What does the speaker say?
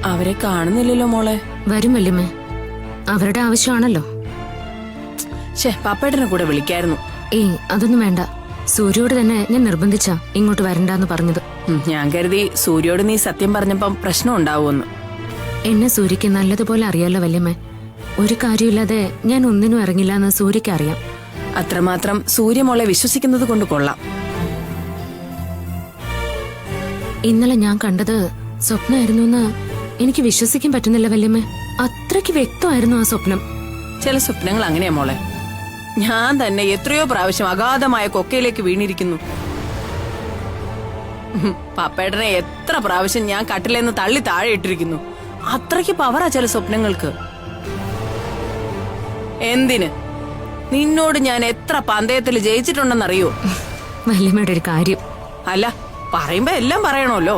അവരെ കാണുന്നില്ലല്ലോ മോളെ. വരും വല്യമ്മേ, അവരുടെ ആവശ്യമാണല്ലോ. പപ്പേട്ടനെ കൂടെ വിളിക്കായിരുന്നു. ഏയ് അതൊന്നും വേണ്ട. സൂര്യോട് തന്നെ ഞാൻ നിർബന്ധിച്ചാ ഇങ്ങോട്ട് വരണ്ടെന്ന് പറഞ്ഞത്. ഞാൻ കരുതി സൂര്യോട് നീ സത്യം പറഞ്ഞപ്പം പ്രശ്നം ഉണ്ടാവുമെന്ന്. എന്നെ സൂര്യക്ക് നല്ലതുപോലെ അറിയാലോ വല്യമ്മേ. ഒരു കാര്യമില്ലാതെ ഞാൻ ഒന്നിനും ഇറങ്ങില്ല എന്ന് സൂര്യക്ക് അറിയാം. അത്രമാത്രം സൂര്യമോളെ വിശ്വസിക്കുന്നത് കൊണ്ട് കൊള്ളാം. ഇന്നലെ ഞാൻ കണ്ടത് സ്വപ്നമായിരുന്നു എന്ന് എനിക്ക് വിശ്വസിക്കാൻ പറ്റുന്നില്ല വല്യമ്മേ. അത്രയ്ക്ക് വ്യക്തമായിരുന്നു ആ സ്വപ്നം. ചില സ്വപ്നങ്ങൾ അങ്ങനെയാ മോളെ. ഞാൻ തന്നെ എത്രയോ പ്രാവശ്യം അഗാധമായ കൊക്കയിലേക്ക് വീണിരിക്കുന്നു. പപ്പേട്ടനെ എത്ര പ്രാവശ്യം ഞാൻ കട്ടിലെന്ന് തള്ളി താഴെ ഇട്ടിരിക്കുന്നു. അത്രയ്ക്ക് പവറാ ചില സ്വപ്നങ്ങൾക്ക്. എന്തിന്? നിന്നോട് ഞാൻ എത്ര പന്തയത്തിൽ ജയിച്ചിട്ടുണ്ടെന്നറിയോ? വല്യമ്മയുടെ ഒരു കാര്യം. അല്ല, പറയുമ്പോ എല്ലാം പറയണമല്ലോ.